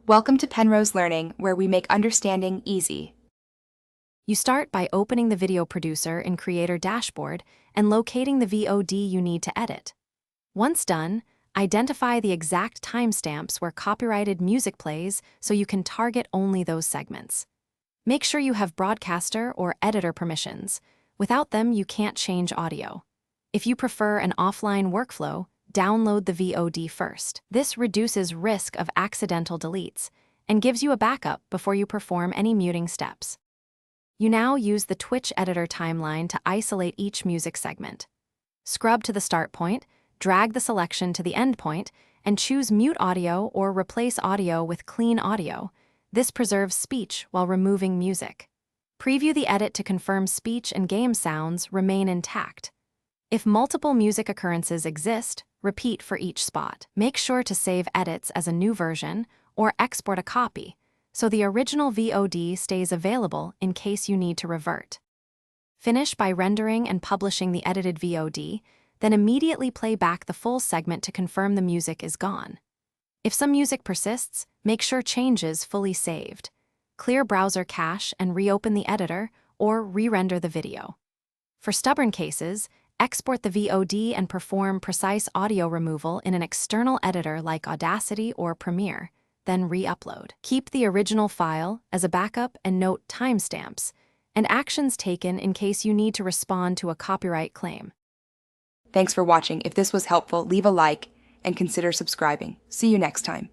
Welcome to Penrose Learning, where we make understanding easy. You start by opening the video producer in Creator Dashboard and locating the VOD you need to edit. Once done, identify the exact timestamps where copyrighted music plays so you can target only those segments. Make sure you have broadcaster or editor permissions. Without them, you can't change audio. If you prefer an offline workflow, download the VOD first. This reduces risk of accidental deletes and gives you a backup before you perform any muting steps. You now use the Twitch editor timeline to isolate each music segment. Scrub to the start point, drag the selection to the end point, and choose Mute Audio or Replace Audio with Clean Audio. This preserves speech while removing music. Preview the edit to confirm speech and game sounds remain intact. If multiple music occurrences exist, repeat for each spot. Make sure to save edits as a new version or export a copy, so the original VOD stays available in case you need to revert. Finish by rendering and publishing the edited VOD, then immediately play back the full segment to confirm the music is gone. If some music persists, make sure changes fully saved. Clear browser cache and reopen the editor or re-render the video. For stubborn cases, export the VOD and perform precise audio removal in an external editor like Audacity or Premiere, then re-upload. Keep the original file as a backup and note timestamps and actions taken in case you need to respond to a copyright claim. Thanks for watching. If this was helpful, leave a like and consider subscribing. See you next time.